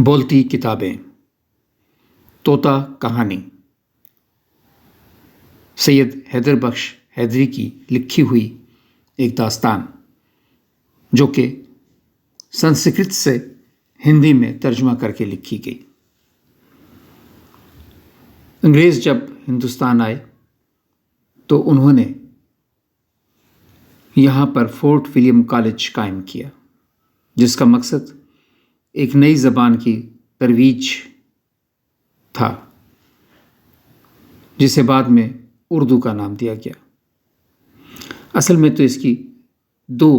بولتی کتابیں، طوطا کہانی، سید حیدر بخش حیدری کی لکھی ہوئی ایک داستان جو کہ سنسکرت سے ہندی میں ترجمہ کر کے لکھی گئی۔ انگریز جب ہندوستان آئے تو انہوں نے یہاں پر فورٹ ولیم کالج قائم کیا، جس کا مقصد ایک نئی زبان کی ترویج تھا، جسے بعد میں اردو کا نام دیا گیا۔ اصل میں تو اس کی دو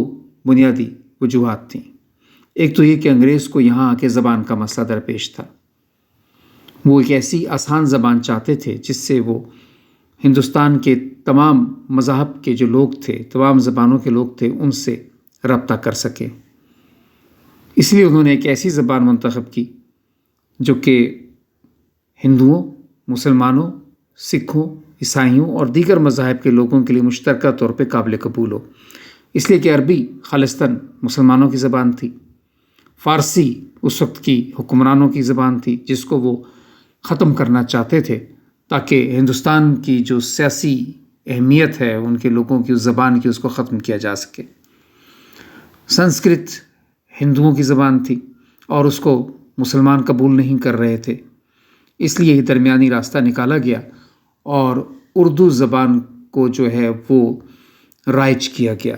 بنیادی وجوہات تھیں۔ ایک تو یہ کہ انگریز کو یہاں آ کے زبان کا مسئلہ درپیش تھا۔ وہ ایک ایسی آسان زبان چاہتے تھے جس سے وہ ہندوستان کے تمام مذاہب کے جو لوگ تھے، تمام زبانوں کے لوگ تھے، ان سے رابطہ کر سکیں۔ اس لیے انہوں نے ایک ایسی زبان منتخب کی جو کہ ہندوؤں، مسلمانوں، سکھوں، عیسائیوں اور دیگر مذاہب کے لوگوں کے لیے مشترکہ طور پہ قابل قبول ہو۔ اس لیے کہ عربی خالصتاً مسلمانوں کی زبان تھی، فارسی اس وقت کی حکمرانوں کی زبان تھی جس کو وہ ختم کرنا چاہتے تھے تاکہ ہندوستان کی جو سیاسی اہمیت ہے ان کے لوگوں کی اس زبان کی، اس کو ختم کیا جا سکے۔ سنسکرت ہندوؤں کی زبان تھی اور اس کو مسلمان قبول نہیں کر رہے تھے، اس لیے درمیانی راستہ نکالا گیا اور اردو زبان کو جو ہے وہ رائج کیا گیا،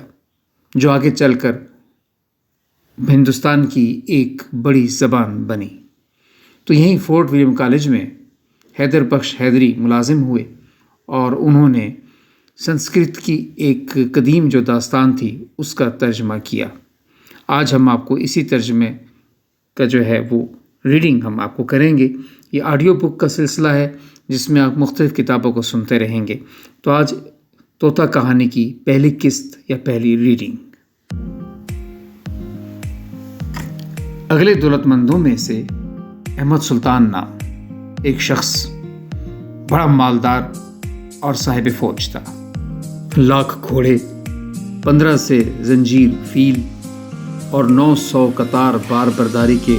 جو آگے چل کر ہندوستان کی ایک بڑی زبان بنی۔ تو یہیں فورٹ ولیم کالج میں حیدر بخش حیدری ملازم ہوئے اور انہوں نے سنسکرت کی ایک قدیم جو داستان تھی اس کا ترجمہ کیا۔ آج ہم آپ کو اسی ترجمے کا جو ہے وہ ریڈنگ ہم آپ کو کریں گے۔ یہ آڈیو بک کا سلسلہ ہے جس میں آپ مختلف کتابوں کو سنتے رہیں گے۔ تو آج طوطا کہانی کی پہلی قسط یا پہلی ریڈنگ۔ اگلے دولت مندوں میں سے احمد سلطان نام ایک شخص بڑا مالدار اور صاحب فوج تھا۔ لاکھ گھوڑے، 15 سے زنجیر فیل اور 900 قطار بار برداری کے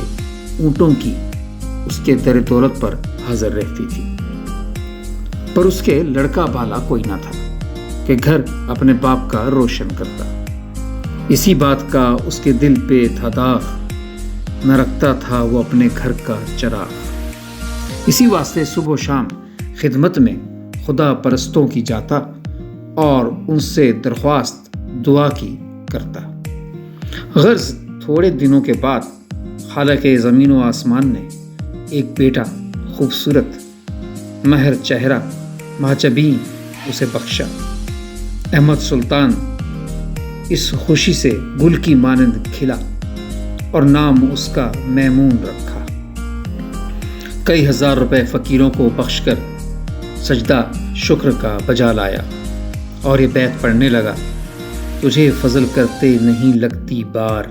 اونٹوں کی اس کے در دولت پر حاضر رہتی تھی، پر اس کے لڑکا بالا کوئی نہ تھا کہ گھر اپنے باپ کا روشن کرتا۔ اسی بات کا اس کے دل پہ تھا داغ، نہ رکھتا تھا وہ اپنے گھر کا چراغ۔ اسی واسطے صبح و شام خدمت میں خدا پرستوں کی جاتا اور ان سے درخواست دعا کی کرتا۔ غرض تھوڑے دنوں کے بعد خالق زمین و آسمان نے ایک بیٹا خوبصورت مہر چہرہ ماجبین اسے بخشا۔ احمد سلطان اس خوشی سے گل کی مانند کھلا اور نام اس کا میمون رکھا۔ کئی ہزار روپے فقیروں کو بخش کر سجدہ شکر کا بجا لایا اور یہ بیت پڑھنے لگا: تجھے فضل کرتے نہیں لگتی بار،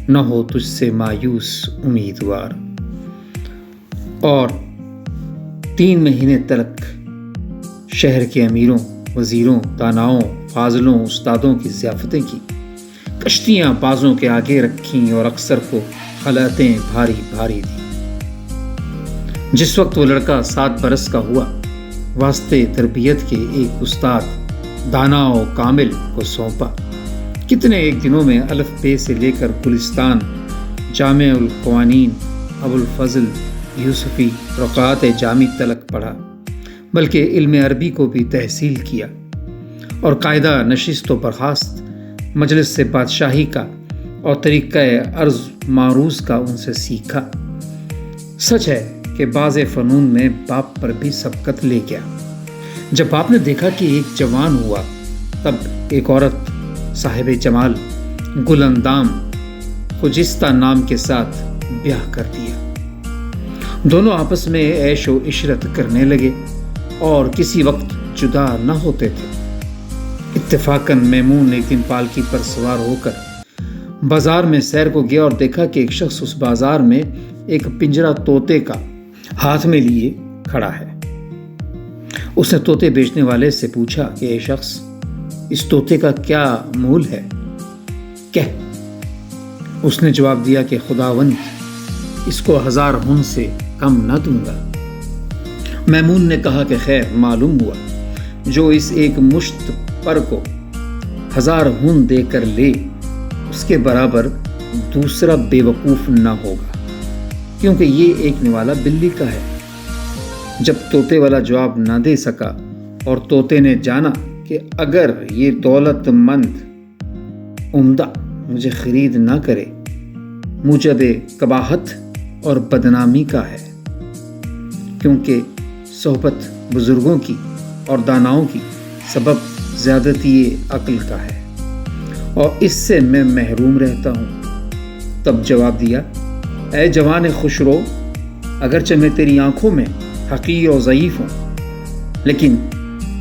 نہ ہو تجھ سے مایوس امیدوار۔ اور 3 مہینے تلک شہر کے امیروں، وزیروں، داناؤں، فاضلوں، استادوں کی ضیافتیں کی، کشتیاں بازوں کے آگے رکھیں اور اکثر کو خلعتیں بھاری بھاری دیں۔ جس وقت وہ لڑکا 7 برس کا ہوا، واسطے تربیت کے ایک استاد دانا و کامل کو سونپا۔ کتنے ایک دنوں میں الف بے سے لے کر گلستان، جامع القوانین، ابو الفضل یوسفی، رقعات جامی تلک پڑھا، بلکہ علم عربی کو بھی تحصیل کیا اور قاعدہ نشست و برخاست، مجلس سے بادشاہی کا اور طریقہ عرض معروض کا ان سے سیکھا۔ سچ ہے کہ بعض فنون میں باپ پر بھی سبقت لے گیا۔ جب باپ نے دیکھا کہ ایک جوان ہوا، تب ایک عورت صاحب جمال، گل اندام، خجستہ نام کے ساتھ بیاہ کر دیا۔ دونوں آپس میں عیش و عشرت کرنے لگے اور کسی وقت جدا نہ ہوتے تھے۔ اتفاقاً میمون ایک دن پالکی پر سوار ہو کر بازار میں سیر کو گیا اور دیکھا کہ ایک شخص اس بازار میں ایک پنجرا طوطے کا ہاتھ میں لیے کھڑا ہے۔ اس نے طوطے بیچنے والے سے پوچھا کہ اے شخص، اس طوطے کا کیا مول ہے؟ کہہ۔ اس نے جواب دیا کہ خداوند اس کو 1000 ہن سے کم نہ دوں گا۔ میمون نے کہا کہ خیر، معلوم ہوا جو اس ایک مشت پر کو 1000 ہن دے کر لے اس کے برابر دوسرا بے وقوف نہ ہوگا، کیونکہ یہ ایک نوالا بلی کا ہے۔ جب طوطے والا جواب نہ دے سکا اور طوطے نے جانا کہ اگر یہ دولت مند عمدہ مجھے خرید نہ کرے، موجب قباحت اور بدنامی کا ہے، کیونکہ صحبت بزرگوں کی اور داناؤں کی سبب زیادتی عقل کا ہے، اور اس سے میں محروم رہتا ہوں۔ تب جواب دیا، اے جوان خوشرو، اگرچہ میں تیری آنکھوں میں حقیر اور ضعیف ہوں، لیکن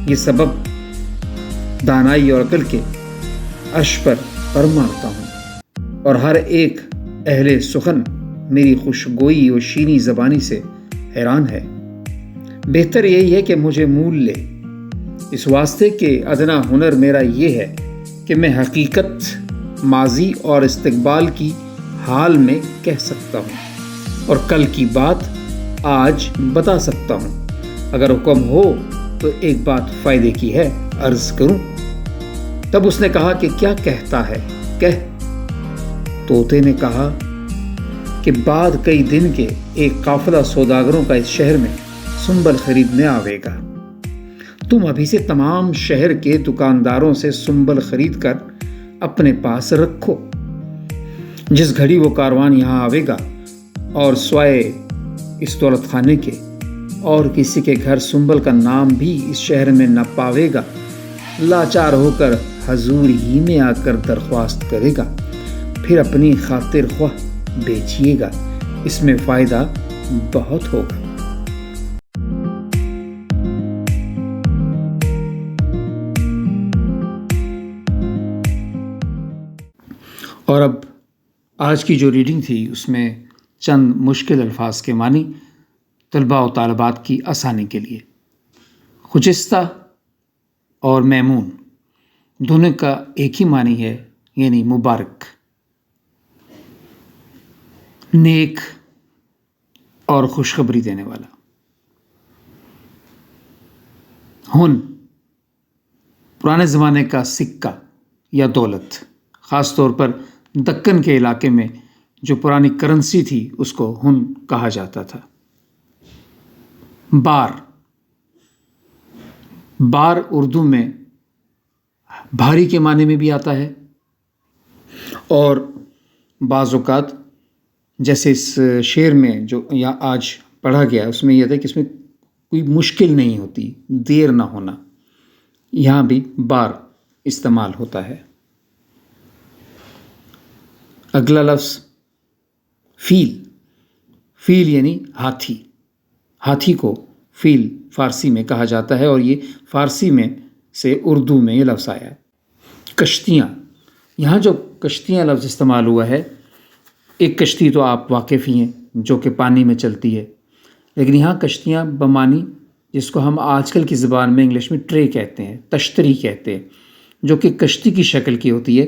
یہ سبب دانائی اور عقل کے عرش پر مارتا ہوں، اور ہر ایک اہل سخن میری خوشگوئی اور شیریں زبانی سے حیران ہے۔ بہتر یہی ہے کہ مجھے مول لے، اس واسطے کہ ادنا ہنر میرا یہ ہے کہ میں حقیقت ماضی اور استقبال کی حال میں کہہ سکتا ہوں اور کل کی بات آج بتا سکتا ہوں۔ اگر حکم ہو تو ایک بات فائدے کی ہے، عرض کروں؟ تب اس نے کہا کہ کیا کہتا ہے، کہہ۔ طوطے نے کہا کہ بعد کئی دن کے ایک قافلہ سوداگروں کا اس شہر میں سنبل خریدنے آوے گا۔ تم ابھی سے تمام شہر کے دکانداروں سے سنبل خرید کر اپنے پاس رکھو۔ جس گھڑی وہ کاروان یہاں آوے گا اور سوائے اس دولت خانے کے اور کسی کے گھر سنبل کا نام بھی اس شہر میں نہ پاوے گا، لاچار ہو کر حضور ہی میں آ کر درخواست کرے گا، پھر اپنی خاطر خواہ بیچیے گا، اس میں فائدہ بہت ہوگا۔ اور اب آج کی جو ریڈنگ تھی اس میں چند مشکل الفاظ کے معنی طلباء و طالبات کی آسانی کے لیے۔ خجستہ اور میمون دونوں کا ایک ہی معنی ہے، یعنی مبارک، نیک اور خوشخبری دینے والا۔ ہن پرانے زمانے کا سکہ یا دولت، خاص طور پر دکن کے علاقے میں جو پرانی کرنسی تھی اس کو ہن کہا جاتا تھا۔ بار اردو میں بھاری کے معنی میں بھی آتا ہے، اور بعض اوقات جیسے اس شعر میں جو یہاں آج پڑھا گیا اس میں یہ تھا کہ اس میں کوئی مشکل نہیں ہوتی، دیر نہ ہونا، یہاں بھی بار استعمال ہوتا ہے۔ اگلا لفظ فیل یعنی ہاتھی کو فیل فارسی میں کہا جاتا ہے، اور یہ فارسی میں سے اردو میں یہ لفظ آیا ہے۔ کشتیاں، یہاں جو کشتیاں لفظ استعمال ہوا ہے، ایک کشتی تو آپ واقف ہی ہیں جو کہ پانی میں چلتی ہے، لیکن یہاں کشتیاں بمانی جس کو ہم آج کل کی زبان میں انگلش میں ٹرے کہتے ہیں، تشتری کہتے ہیں، جو کہ کشتی کی شکل کی ہوتی ہے،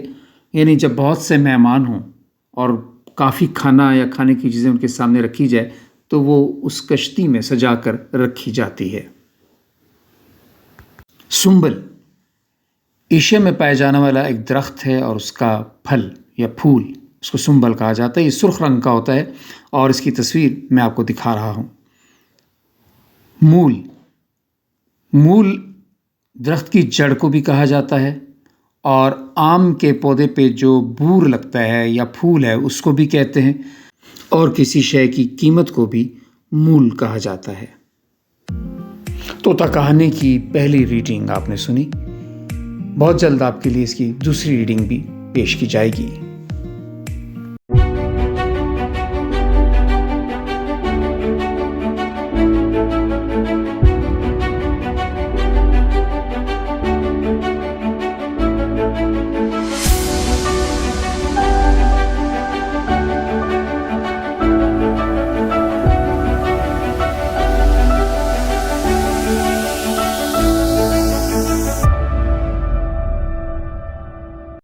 یعنی جب بہت سے مہمان ہوں اور کافی کھانا یا کھانے کی چیزیں ان کے سامنے رکھی جائے تو وہ اس کشتی میں سجا کر رکھی جاتی ہے۔ سنبل ایشیا میں پائے جانے والا ایک درخت ہے، اور اس کا پھل یا پھول اس کو سنبل کہا جاتا ہے۔ یہ سرخ رنگ کا ہوتا ہے، اور اس کی تصویر میں آپ کو دکھا رہا ہوں۔ مول درخت کی جڑ کو بھی کہا جاتا ہے، اور آم کے پودے پہ جو بور لگتا ہے یا پھول ہے اس کو بھی کہتے ہیں، اور کسی شے کی قیمت کو بھی مول کہا جاتا ہے۔ طوطا کہانی کی پہلی ریڈنگ آپ نے سنی، بہت جلد آپ کے لیے اس کی دوسری ریڈنگ بھی پیش کی جائے گی۔